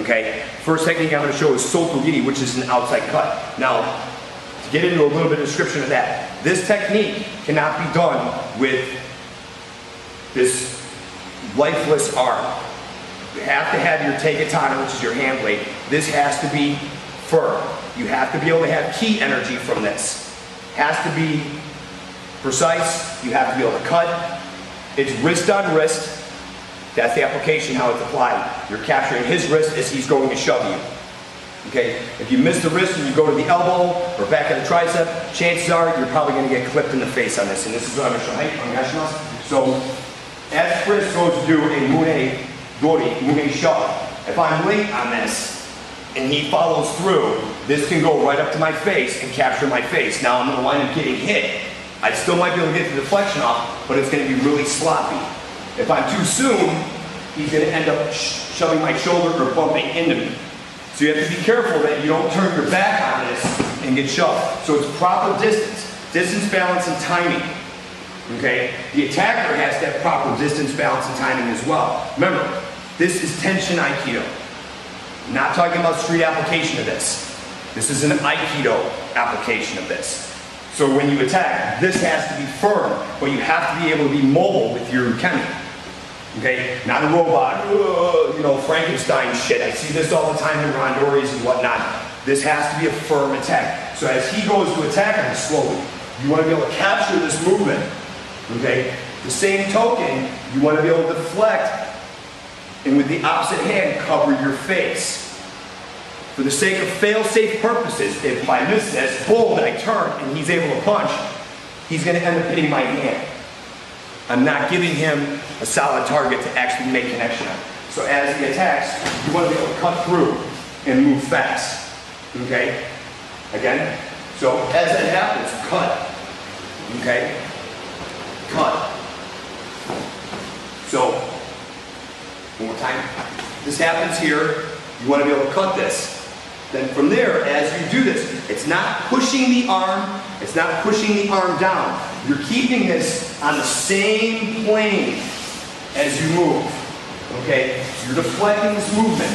Okay? First technique I'm going to show is Sotogiri, which is an outside cut. Now, to get into a little bit of description of that, this technique cannot be done with this lifeless arm. You have to have your take katana, which is your hand blade. This has to be firm. You have to be able to have ki energy from this. Has to be precise. You have to be able to cut. It's wrist on wrist. That's the application, how it's applied. You're capturing his wrist as he's going to shove you. Okay? If you miss the wrist and you go to the elbow or back of the tricep, chances are you're probably going to get clipped in the face on this. And this is what I'm going to show. Hey, so, as Chris goes to do a mune dori, mune shove, if I'm late on this and he follows through, this can go right up to my face and capture my face. Now I'm going to wind up getting hit. I still might be able to get the deflection off, but it's going to be really sloppy. If I'm too soon, he's going to end up shoving my shoulder or bumping into me. So you have to be careful that you don't turn your back on this and get shoved. So it's proper distance, balance, and timing. Okay? The attacker has to have proper distance, balance, and timing as well. Remember, this is Tenshin Aikido. I'm not talking about street application of this. This is an Aikido application of this. So when you attack, this has to be firm, but you have to be able to be mobile with your kemi. Okay? Not a robot, you know, Frankenstein shit. I see this all the time in randoris and whatnot. This has to be a firm attack. So as he goes to attack him slowly, you want to be able to capture this movement. Okay? The same token, you want to be able to deflect and with the opposite hand cover your face. For the sake of fail-safe purposes, if I miss this, boom, and I turn and he's able to punch, he's going to end up hitting my hand. I'm not giving him a solid target to actually make connection on. So as he attacks, you want to be able to cut through and move fast. Okay? Again, so as that happens, cut. Okay? Cut. So, one more time. This happens here. You want to be able to cut this. Then from there, as you do this, it's not pushing the arm, it's not pushing the arm down. You're keeping this on the same plane as you move. Okay? You're deflecting this movement.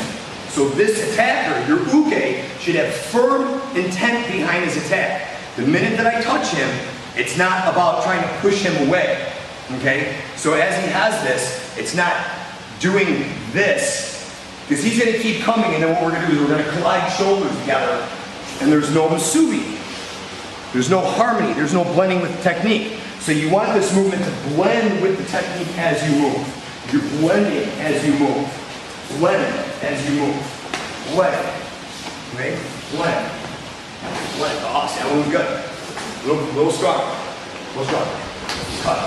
So this attacker, your uke, should have firm intent behind his attack. The minute that I touch him, it's not about trying to push him away. Okay? So as he has this, it's not doing this. Because he's going to keep coming, and then what we're going to do is we're going to collide shoulders together, and there's no musubi. There's no harmony. There's no blending with the technique. So you want this movement to blend with the technique as you move. You're blending as you move. Blend as you move. Blend. Okay? Blend. Blend. Oh, see, that one's good. A little stronger. A little stronger. Cut.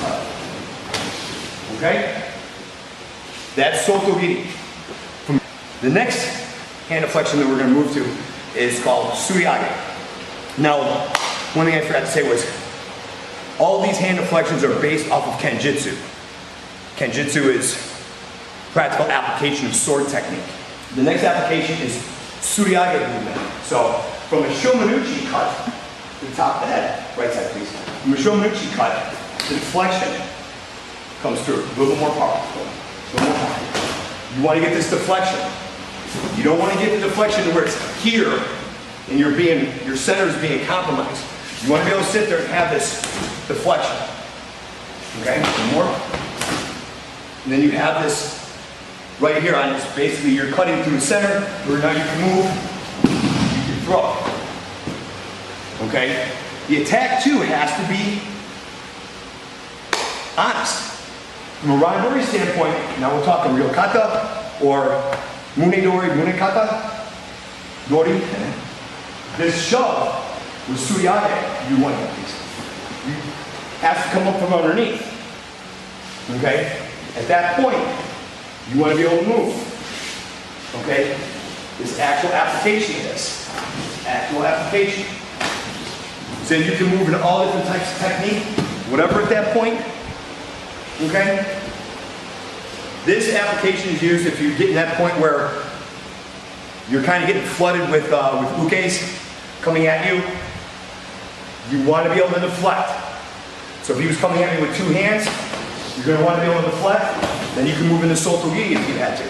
Cut. Okay? That's Sotogiri. The next hand deflection that we're going to move to is called Suriage. Now, one thing I forgot to say was, all these hand deflections are based off of Kenjutsu. Kenjutsu is practical application of sword technique. The next application is Suriage movement. So, from a Shomanuchi cut, to the top of the head, right side please. From a Shomanuchi cut, the deflection comes through, a little bit more powerful. You want to get this deflection. You don't want to get the deflection to where it's here and your center is being compromised. You want to be able to sit there and have this deflection. Okay, one more. And then you have this right here on this. Basically, you're cutting through the center where now you can move, you can throw. Okay? The attack too has to be honest. From a randori standpoint, now we're talking real kata or mune dori, mune kata, dori. This shove with suriage, you want these. You have to come up from underneath. Okay? At that point, you want to be able to move. Okay? This actual application of this. Actual application. So you can move in all different types of technique, whatever at that point. Okay? This application is used if you're getting that point where you're kind of getting flooded with ukes coming at you. You want to be able to deflect. So if he was coming at me with two hands, you're going to want to be able to deflect. Then you can move into Sotogiri if you had to.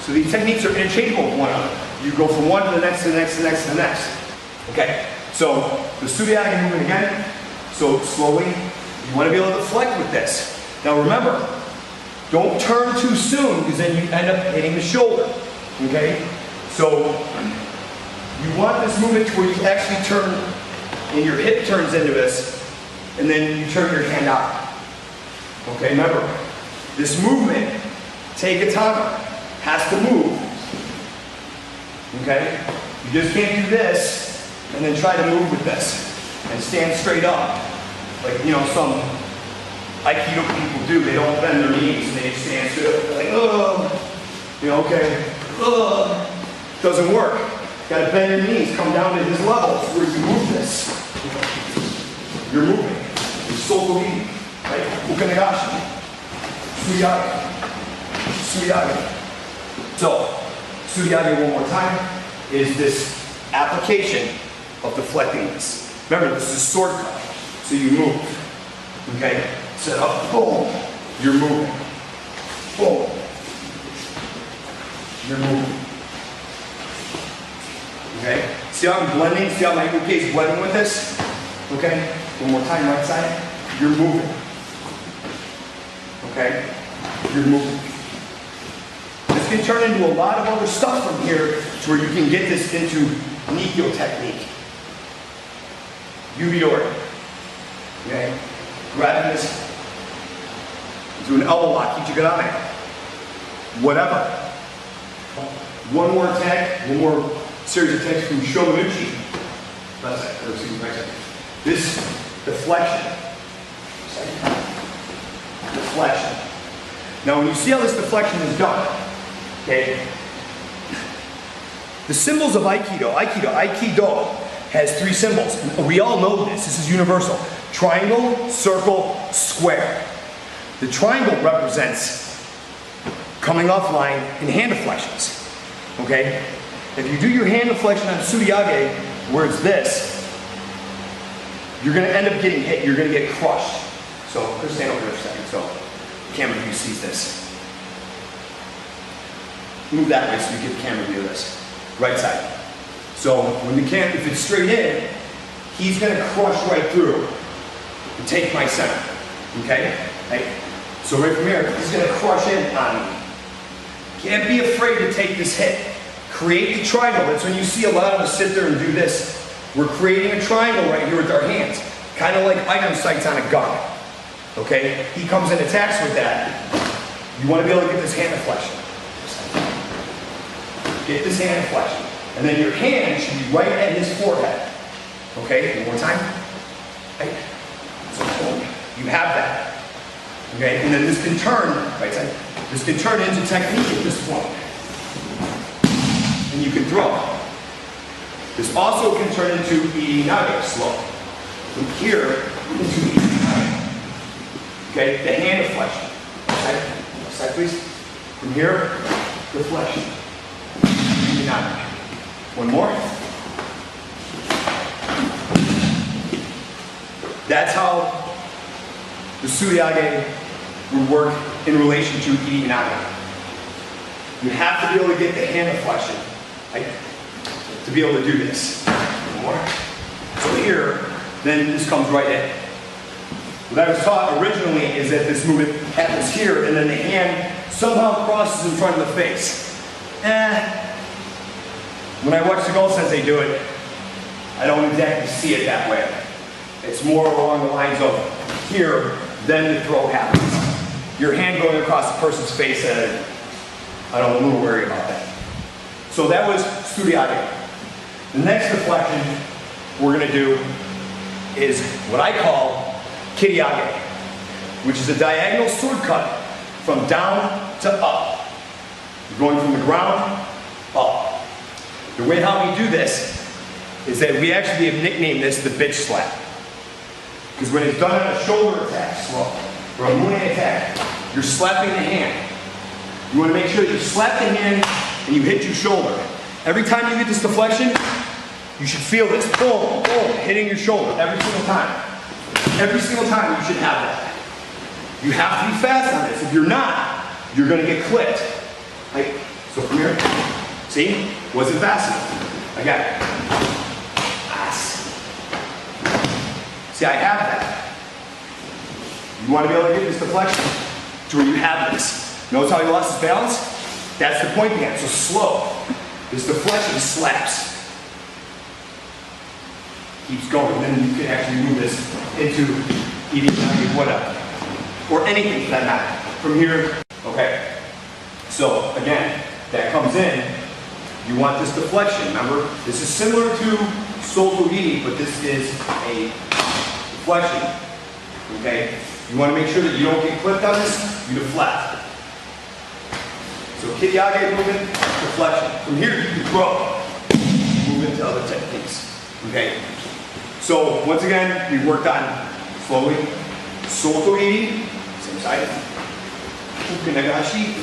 So these techniques are interchangeable with one another. You go from one to the next, to the next, to the next, to the next. Okay, so the Tsuriyage movement again. So slowly, you want to be able to deflect with this. Now remember, don't turn too soon because then you end up hitting the shoulder. Okay, so you want this movement where you actually turn, and your hip turns into this, and then you turn your hand out. Okay, remember, this movement, Take-a-tama, has to move. Okay? You just can't do this and then try to move with this and stand straight up. Like, you know, some Aikido people do. They don't bend their knees and they just stand straight up. Like, oh, you know, okay, doesn't work. You gotta bend your knees, come down to his level where you move this. You're moving. You're Sotogiri, right? Ukanagashi. Tsuriyage. Tsuriyage. So, Tsuriyage one more time is this application of deflecting this. Remember, this is sword cut. So you move. Okay? Set up, boom. You're moving. Boom. You're moving. Okay? See how I'm blending? See how my uke is blending with this? Okay? One more time, right side. You're moving. Okay? You're moving. This can turn into a lot of other stuff from here to where you can get this into Nikyo technique. Yubi-ori. Okay? Grabbing this into an elbow lock, Ichigarame. Whatever. One more attack, one more series of attacks from Shomanuchi. Left side, or excuse me, right side. This deflection. Deflection. Now when you see how this deflection is done, okay, the symbols of Aikido has 3 symbols. We all know this. This is universal. Triangle, circle, square. The triangle represents coming offline in hand deflections. Okay? If you do your hand deflection on Tsuriyage, where it's this, you're going to end up getting hit. You're going to get crushed. So, let's stand over here for a second so the camera view sees this. Move that way so you get the camera view of this. Right side. So, when the camera, if it's straight in, he's going to crush right through and take my center. Okay? Right? So right from here, he's going to crush in on me. Can't be afraid to take this hit. Create the triangle. That's when you see a lot of us sit there and do this. We're creating a triangle right here with our hands. Kind of like item sights on a gun. Okay? He comes and attacks with that. You want to be able to get this hand deflection. Get this hand deflection. And then your hand should be right at his forehead. Okay? One more time. Right? So boom. You have that. Okay? And then this can turn, right side, this can turn into technique at this point. And you can throw. This also can turn into inage slow. From here into inage. Okay? The hand deflection. Okay? Next side, please. From here, deflection. Inage. One more. That's how the Tsuriyage would work in relation to inage. You have to be able to get the hand deflection, right, to be able to do this. One more. So here, then this comes right in. What I was taught originally is that this movement happens here, and then the hand somehow crosses in front of the face. When I watch Seagal Sensei do it, I don't exactly see it that way. It's more along the lines of here, then the throw happens. Your hand going across the person's face, I don't know, a little worried about that. So that was Tsuriyage. The next deflection we're going to do is what I call Kiriage, which is a diagonal sword cut from down to up. You're going from the ground up. The way how we do this is that we actually have nicknamed this the bitch slap. Because when it's done on a shoulder attack slow, or a mune attack, you're slapping the hand. You want to make sure that you slap the hand and you hit your shoulder. Every time you get this deflection, you should feel this boom, boom, hitting your shoulder every single time. Every single time you should have that. You have to be fast on this. If you're not, you're gonna get clipped. Like, so from here, see? Wasn't fast enough. Again. See, I have that. You want to be able to get this deflection to where you have this. Notice how he lost his balance? That's the point behind it. So slow. This deflection slaps. Keeps going. Then you can actually move this into eating whatever. Or anything for that matter. From here, okay. So again, that comes in. You want this deflection. Remember, this is similar to Soto Iri, but this is a deflection. Okay? You want to make sure that you don't get clipped on this, you deflect. So Kiriage movement, deflection. From here, you can throw. Move into other techniques. Okay? So, once again, we worked on slowly. Soto Iri, same side. Ukenagashi,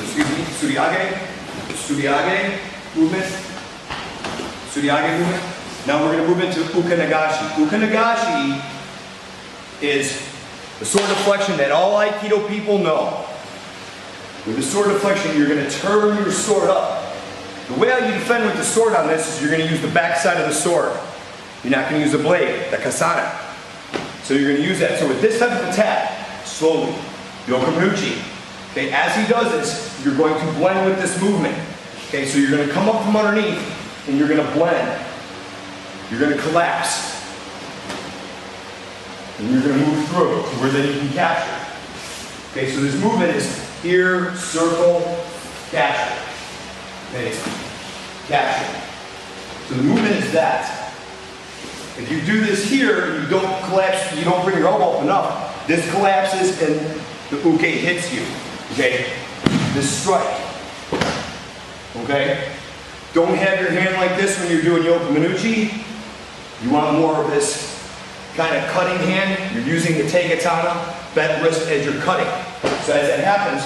Suriage movement. Suriage movement. Now we're going to move into Ukenagashi. Ukenagashi is the sword deflection that all Aikido people know. With the sword deflection, you're going to turn your sword up. The way how you defend with the sword on this is you're going to use the back side of the sword. You're not going to use the blade, the kasana. So you're going to use that. So with this type of attack, slowly, yokomuchi. Okay, as he does this, you're going to blend with this movement. Okay, so you're going to come up from underneath and you're going to blend. You're going to collapse. And you're going to move through to where then you can capture. Okay, so this movement is here, circle, capture. Okay, capture. So the movement is that. If you do this here, you don't collapse, you don't bring your elbow up enough, this collapses and the uke hits you. Okay, this strike. Okay, don't have your hand like this when you're doing yokomanuchi. You want more of this kind of cutting hand. You're using the tegatana, bent wrist as you're cutting. So as that happens,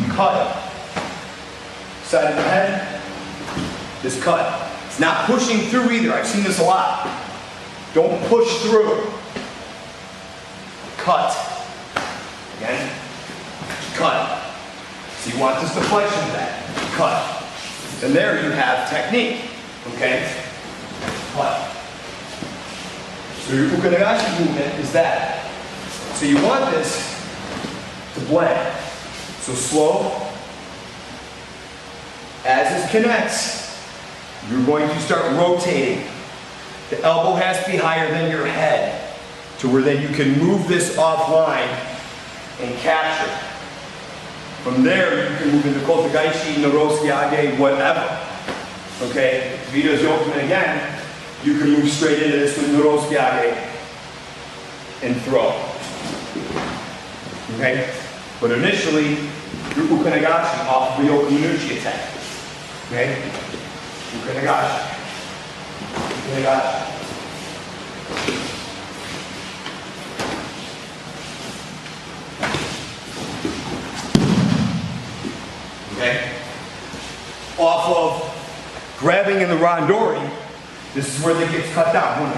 you cut. Side of the head, this cut. It's not pushing through either. I've seen this a lot. Don't push through. Cut. Again, cut. So you want this deflection back. Cut. And there you have technique. Okay? Cut. So your ukenagashi movement is that. So you want this to blend. So slow. As this connects, you're going to start rotating. The elbow has to be higher than your head to where then you can move this offline and capture. From there, you can move into Kotagaishi, Narosuke, whatever. Okay? Vito's Yokumen again, you can move straight into this with Narosuke and throw. Okay? But initially, your Ukenagashi off of the Yokomanuchi attack. Okay? Ukenagashi. Ukenagashi. Okay? Off of grabbing in the randori, this is where they get cut down.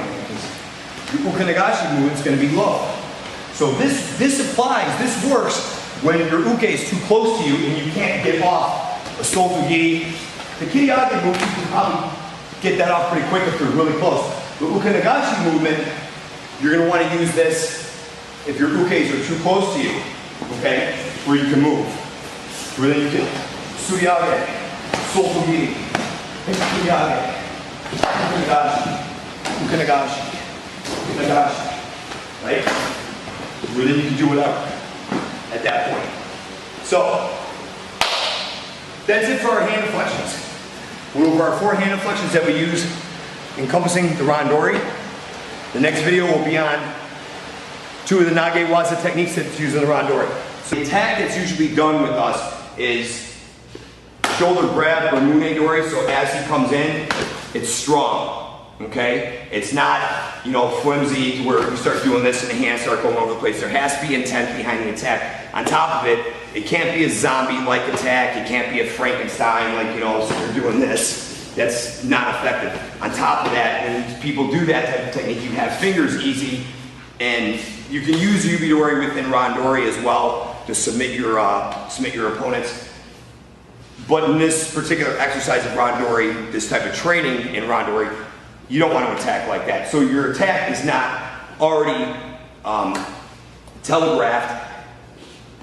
The ukenagashi movement is going to be low. So this applies, this works when your uke is too close to you and you can't get off a soto-gi. The kiriage movement, you can probably get that off pretty quick if you're really close. The ukenagashi movement, you're going to want to use this if your ukes are too close to you, okay? Where you can move. Where then you can suriyage, soto-gi, kiriage, ukenagashi, ukenagashi, ukenagashi, right? Where then you can do whatever at that point. So, that's it for our hand deflections. We're over our 4 hand deflections that we use encompassing the randori. The next video will be on 2 of the nage waza techniques that's used in the randori. So the attack that's usually done with us is shoulder grab or munedori, so as he comes in, it's strong, okay? It's not, you know, flimsy to where you start doing this and the hands start going over the place. There has to be intent behind the attack. On top of it, it can't be a zombie-like attack. It can't be a Frankenstein, like, you know, so you're doing this. That's not effective. On top of that, when people do that type of technique, you have fingers easy, and you can use Yubidori within Randori as well to submit your opponents. But in this particular exercise of randori, this type of training in randori, you don't want to attack like that. So your attack is not already telegraphed.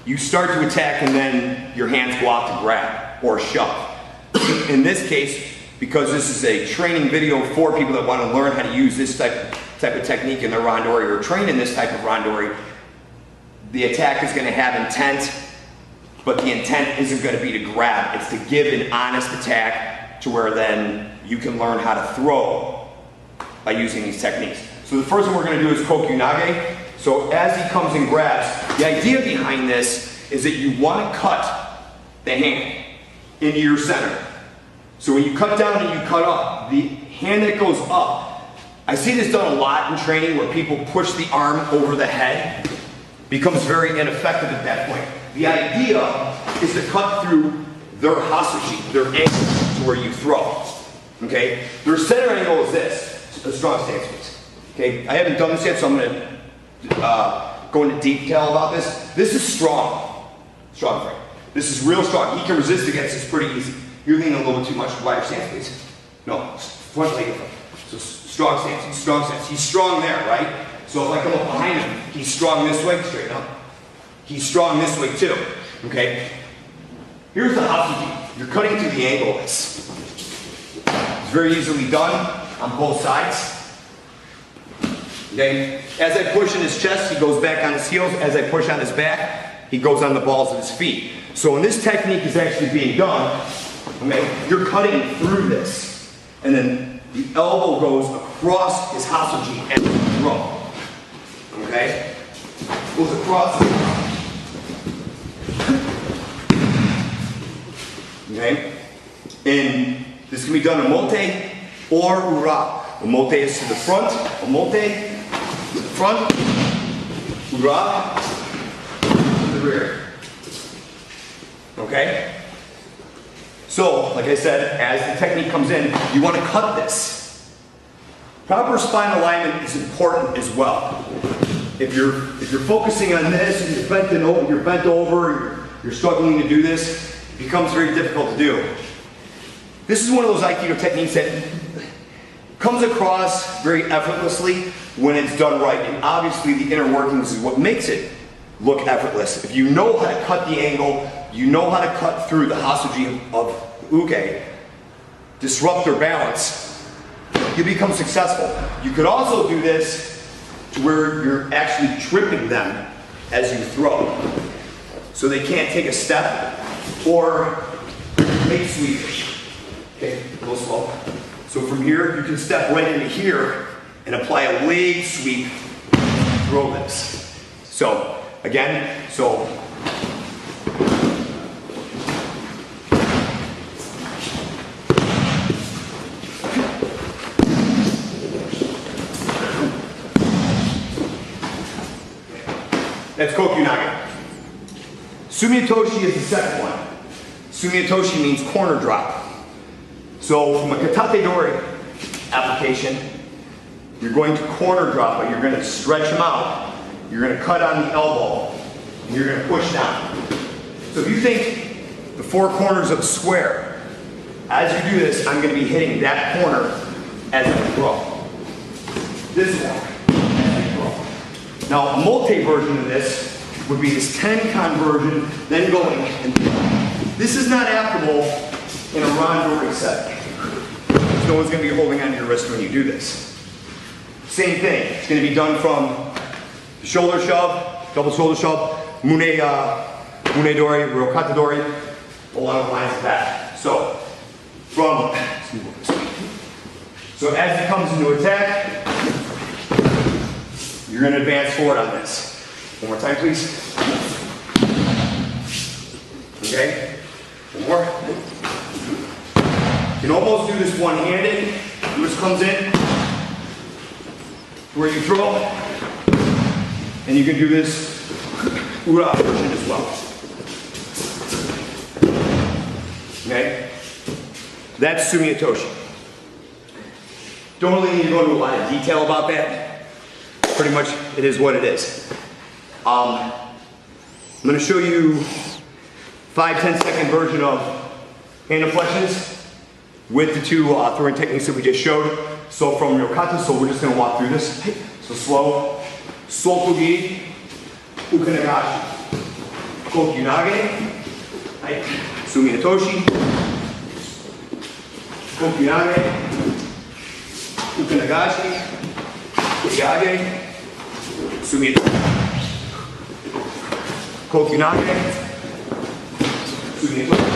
You start to attack and then your hands go out to grab or shove. In this case, because this is a training video for people that want to learn how to use this type of technique in their randori or train in this type of randori, the attack is going to have intent, but the intent isn't going to be to grab. It's to give an honest attack to where then you can learn how to throw by using these techniques. So the first one we're going to do is kokyunage. So as he comes and grabs, the idea behind this is that you want to cut the hand into your center. So when you cut down and you cut up, the hand that goes up, I see this done a lot in training where people push the arm over the head, becomes very ineffective at that point. The idea is to cut through their hasashi, their angle to where you throw. Okay? Their center angle is this, a strong stance please. Okay? I haven't done this yet, so I'm going to go into detail about this. This is strong. Strong frame. This is real strong. He can resist against this pretty easy. You're leaning a little bit too much. Wider stance, please. No, front leg in front. So strong stance, strong stance. He's strong there, right? So if I come up behind him, he's strong this way, straighten up. He's strong this way too, okay? Here's the hasashi. You're cutting through the angle of this. It's very easily done on both sides. Okay? As I push in his chest, he goes back on his heels. As I push on his back, he goes on the balls of his feet. So when this technique is actually being done, okay, you're cutting through this. And then the elbow goes across his hasashi and throw. Okay? Goes across the throw. Okay? And this can be done omote or ura. Omote is to the front, omote to the front, ura to the rear. Okay? So, like I said, as the technique comes in, you want to cut this. Proper spine alignment is important as well. If you're focusing on this and you're bent over, you're struggling to do this, it becomes very difficult to do. This is one of those Aikido techniques that comes across very effortlessly when it's done right. And obviously the inner workings is what makes it look effortless. If you know how to cut the angle, you know how to cut through the hasashi of uke, disrupt their balance, you become successful. You could also do this to where you're actually tripping them as you throw. So they can't take a step or make sweep. Okay, a little slow. So from here, you can step right into here and apply a leg sweep, throw this. So, again, that's kokyunage. Sumiyotoshi is the second one. Sumiyotoshi means corner drop. So from a katate dori application, you're going to corner drop it. You're going to stretch them out. You're going to cut on the elbow. And you're going to push down. So if you think the four corners of a square, as you do this, I'm going to be hitting that corner as I throw. This one as I throw. Now a multi-version of this would be this Tenkan version, then going. And this is not applicable in a randori set. No one's going to be holding onto your wrist when you do this. Same thing. It's going to be done from shoulder shove, double shoulder shove, mune dori, rokata dori, along the lines of that. So, so as it comes into attack, you're going to advance forward on this. One more time, please. Okay? One more. You can almost do this one-handed. Yours comes in where you throw, and you can do this ura version as well. Okay? That's Sumiyotoshi. Don't really need to go into a lot of detail about that. Pretty much it is what it is. I'm going to show you 5-10 second version of hand deflections with the two throwing techniques that we just showed. So from Ryokata, so we're just gonna walk through this. So slow. Solto gi, ukanagashi. Kokyunage. Sumi Natoshi. Kokyunage. Ukanagashi. Kokyage. Sumi Kokyunage. Sumi Natoshi.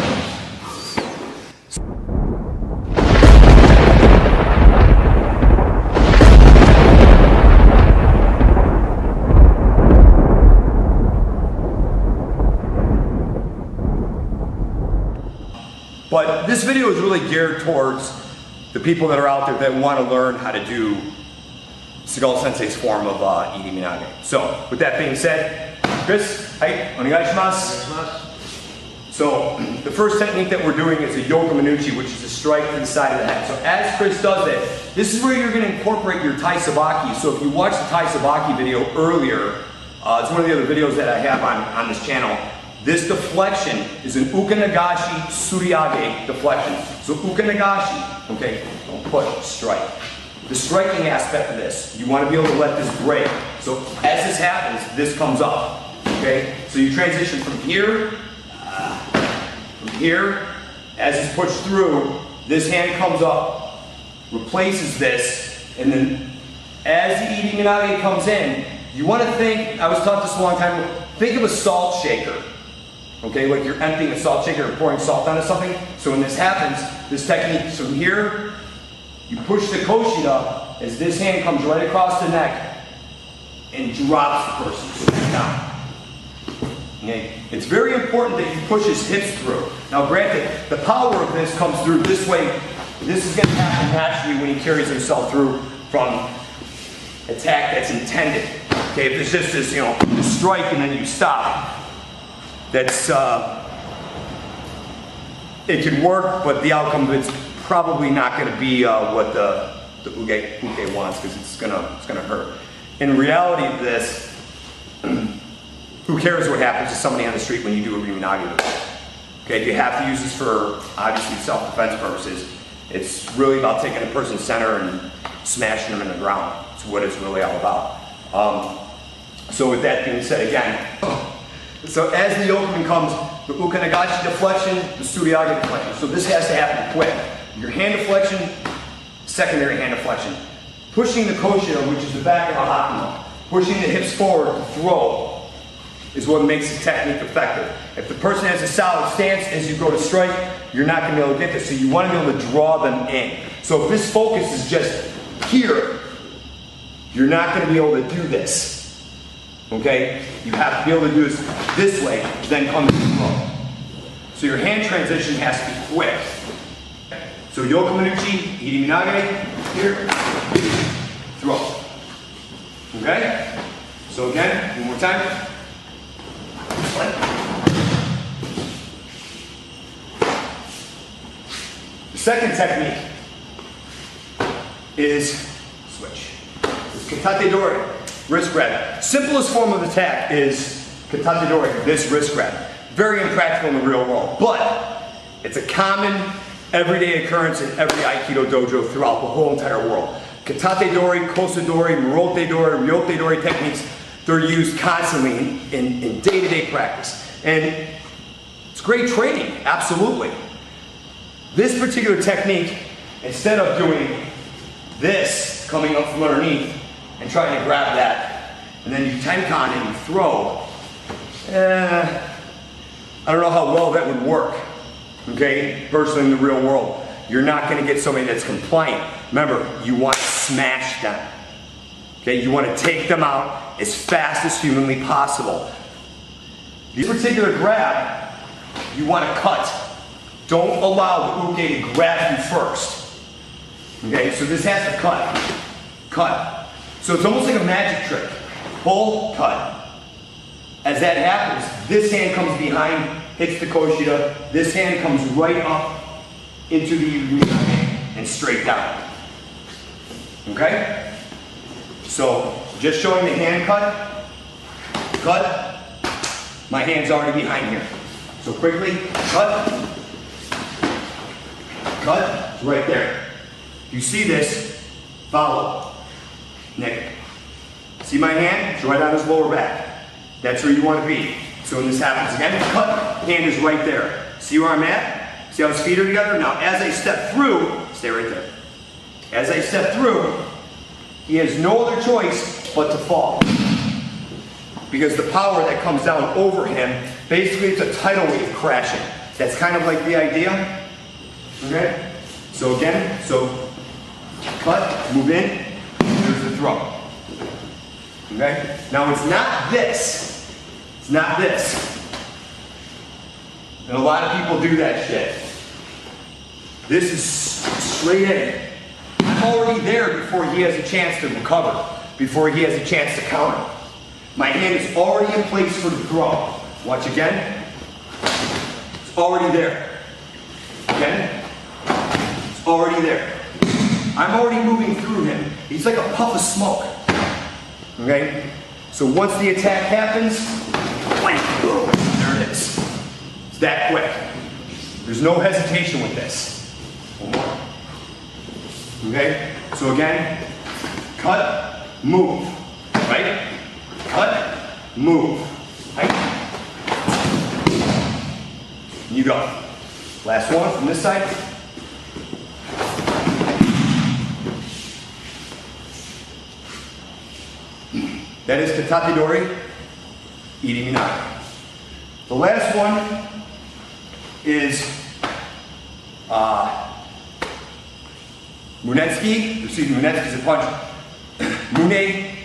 But this video is really geared towards the people that are out there that want to learn how to do Seagal Sensei's form of Iri Minage. So, with that being said, Chris, onegaishimasu. So, the first technique that we're doing is a yoka manuchi, which is a strike to the side of the head. So, as Chris does it, this is where you're going to incorporate your Tai Sabaki. So, if you watched the Tai Sabaki video earlier, it's one of the other videos that I have on this channel. This deflection is an ukanagashi suriage deflection. So ukanagashi, okay, don't push, strike. The striking aspect of this, you want to be able to let this break. So as this happens, this comes up, okay? So you transition from here, as it's pushed through, this hand comes up, replaces this, and then as the Iri Minage comes in, you want to think, I was taught this a long time ago, think of a salt shaker. Okay, like you're emptying a salt shaker or pouring salt onto something. So when this happens, this technique is from here, you push the koshida as this hand comes right across the neck and drops the person down. Okay? It's very important that you push his hips through. Now granted, the power of this comes through this way. This is going to happen naturally when he carries himself through from attack that's intended. Okay, if it's just this, you know, you strike and then you stop. That's, it can work, but the outcome of it's probably not going to be what the uke wants, because it's gonna hurt. In reality of this, who cares what happens to somebody on the street when you do a Iri Minage? Okay, you have to use this for obviously self-defense purposes. It's really about taking a person's center and smashing them in the ground. It's what it's really all about. So with that being said, again. So as the opening comes, the ukanagashi deflection, the suriage deflection. So this has to happen quick. Your hand deflection, secondary hand deflection. Pushing the koshida, which is the back of the hakama, pushing the hips forward to throw is what makes the technique effective. If the person has a solid stance as you go to strike, you're not going to be able to get this. So you want to be able to draw them in. So if this focus is just here, you're not going to be able to do this. Okay? You have to be able to do this way, then come to the throw. So your hand transition has to be quick. So yoka manuchi, Iri Minage, here, throw. Okay? So again, one more time. The second technique is switch. It's katate dori. Wrist grab. Simplest form of attack is katate dori, this wrist grab. Very impractical in the real world, but it's a common everyday occurrence in every Aikido dojo throughout the whole entire world. Katate dori, kosa dori, murote dori, ryote dori techniques, they're used constantly in day-to-day practice. And it's great training, absolutely. This particular technique, instead of doing this, coming up from underneath, and trying to grab that, and then you tenkan and you throw. I don't know how well that would work, okay? Personally in the real world, you're not gonna get somebody that's compliant. Remember, you want to smash them, okay? You want to take them out as fast as humanly possible. This particular grab, you want to cut. Don't allow the uke to grab you first, okay? So this has to cut, cut. So it's almost like a magic trick. Pull, cut. As that happens, this hand comes behind, hits the koshida. This hand comes right up into the Iri and straight down. Okay? So just showing the hand cut, cut. My hand's already behind here. So quickly, cut, cut, it's right there. If you see this, follow. Nick. See my hand? It's right on his lower back. That's where you want to be. So when this happens again, cut, hand is right there. See where I'm at? See how his feet are together? Now as I step through, stay right there. As I step through, he has no other choice but to fall. Because the power that comes down over him, basically it's a tidal wave crashing. That's kind of like the idea. Okay? So again, cut, move in, there's the throw. Okay? Now it's not this. It's not this. And a lot of people do that shit. This is straight in. I'm already there before he has a chance to recover, before he has a chance to counter. My hand is already in place for the throw. Watch again. It's already there. Again. It's already there. I'm already moving through him. He's like a puff of smoke. Okay? So once the attack happens, wham, boom, there it is. It's that quick. There's no hesitation with this. One more. Okay? So again, cut, move. Right? Cut, move. Right? You go. Last one from this side. That is Katate Dori, Iri Minage. The last one is Munetsuki. Munetsuki is a punch. Mune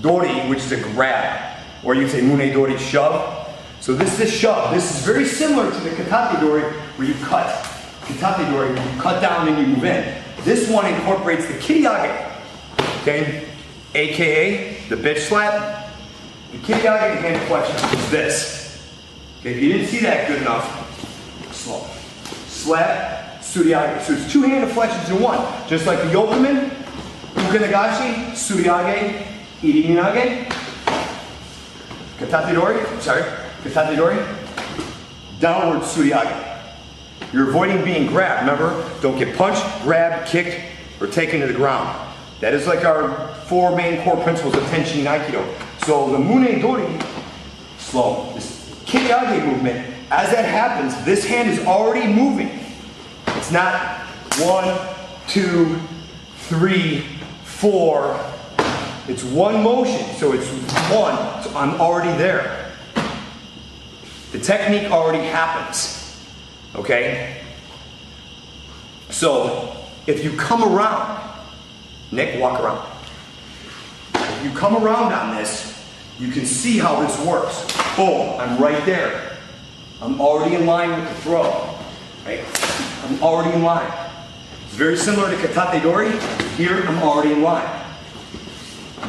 Dori, which is a grab, or you can say Mune Dori shove. So this is a shove. This is very similar to the Katate Dori where you cut. Katate Dori, you cut down and you move in. This one incorporates the Kiriage, okay? AKA the bitch slap. The Kiriage hand flexion is this. Okay, if you didn't see that good enough, slow. Slap, Suriage. So it's two hand flexions in one. Just like the Yokomen, Ukanagashi, Suriage, Iri Minage, Katate Dori, Katate Dori, downward Suriage. You're avoiding being grabbed, remember? Don't get punched, grabbed, kicked, or taken to the ground. That is like our four main core principles of Tenshin Aikido. So the Mune Dori, slow. This Kiriage movement, as that happens, this hand is already moving. It's not 1, 2, 3, 4. It's one motion, so it's one. So I'm already there. The technique already happens. Okay? So if you come around, Nick, walk around. If you come around on this, you can see how this works. Boom, I'm right there. I'm already in line with the throw. Right? I'm already in line. It's very similar to Katate Dori. Here, I'm already in line.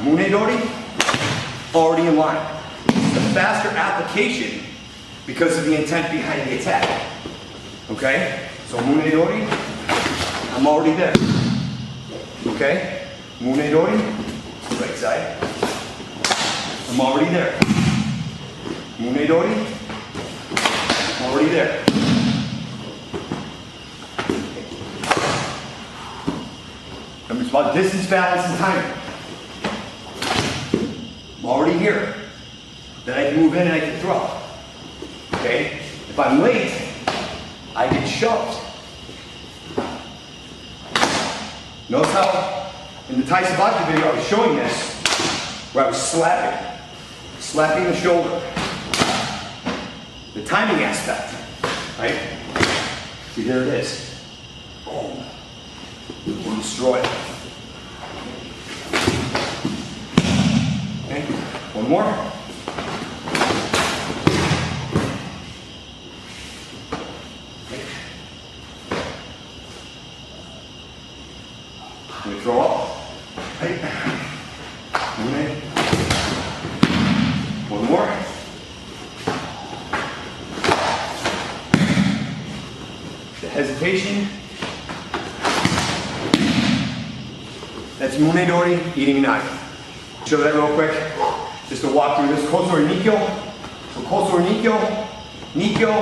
Mune Dori, already in line. It's a faster application because of the intent behind the attack. Okay? So Mune Dori, I'm already there. Okay? Mune Dori, right side. I'm already there. Mune Dori, already there. It's about distance, balance, and timing. I'm already here. Then I can move in and I can throw. Okay? If I'm late, I get shoved. Notice how in the Tai Sabaki video I was showing this, where I was slapping the shoulder. The timing aspect, right? See, there it is. Boom. We'll destroy it. Okay, one more. Let me throw up. Right. Okay. One more. The hesitation. That's Mune Dori, Iri Minage. Show that real quick. Just to walk through this. Kosori Nikyo. So Kosori Nikyo, Nikyo,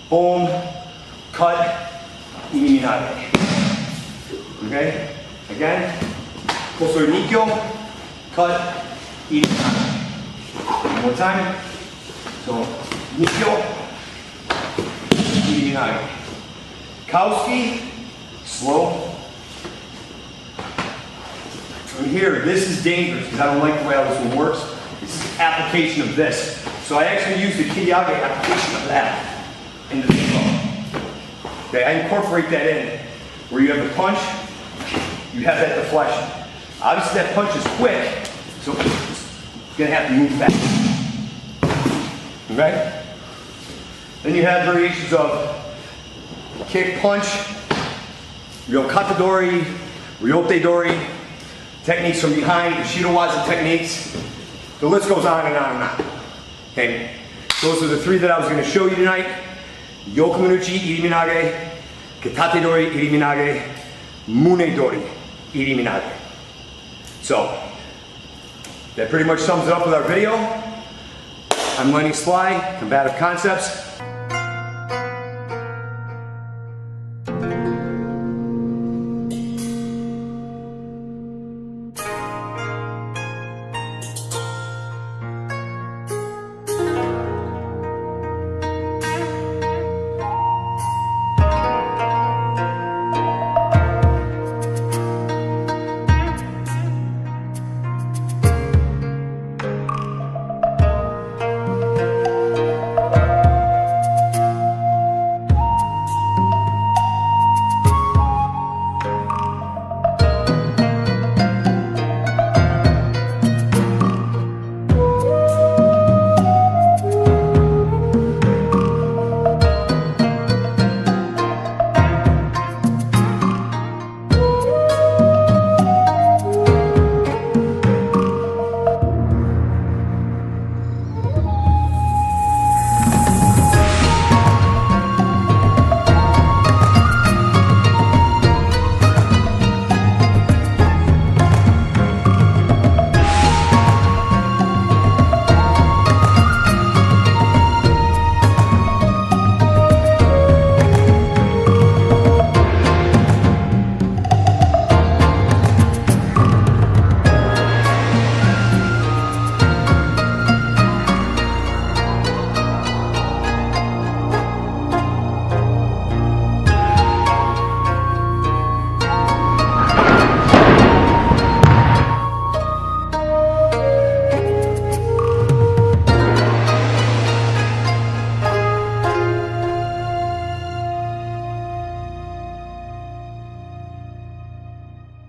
boom, cut, iriminage. Okay? Again, koso nikyo, cut, iriminage. One more time. So, nikyo, iriminage. Kauski, slow. From here, this is dangerous because I don't like the way how this one works. This is application of this. So I actually use the Kiriage application of that into the flow. Okay, I incorporate that in where you have the punch, you have that deflection. Obviously that punch is quick, so it's gonna have to move fast. Okay? Then you have variations of kick, punch, ryokatadori, ryotedori, techniques from behind, the Shirowaza techniques. The list goes on and on and on. Okay, those are the three that I was going to show you tonight. Yokomanuchi iriminage, katate-dori iriminage, mune-dori iriminage. So, that pretty much sums it up with our video. I'm Lenny Sly, Combative Concepts.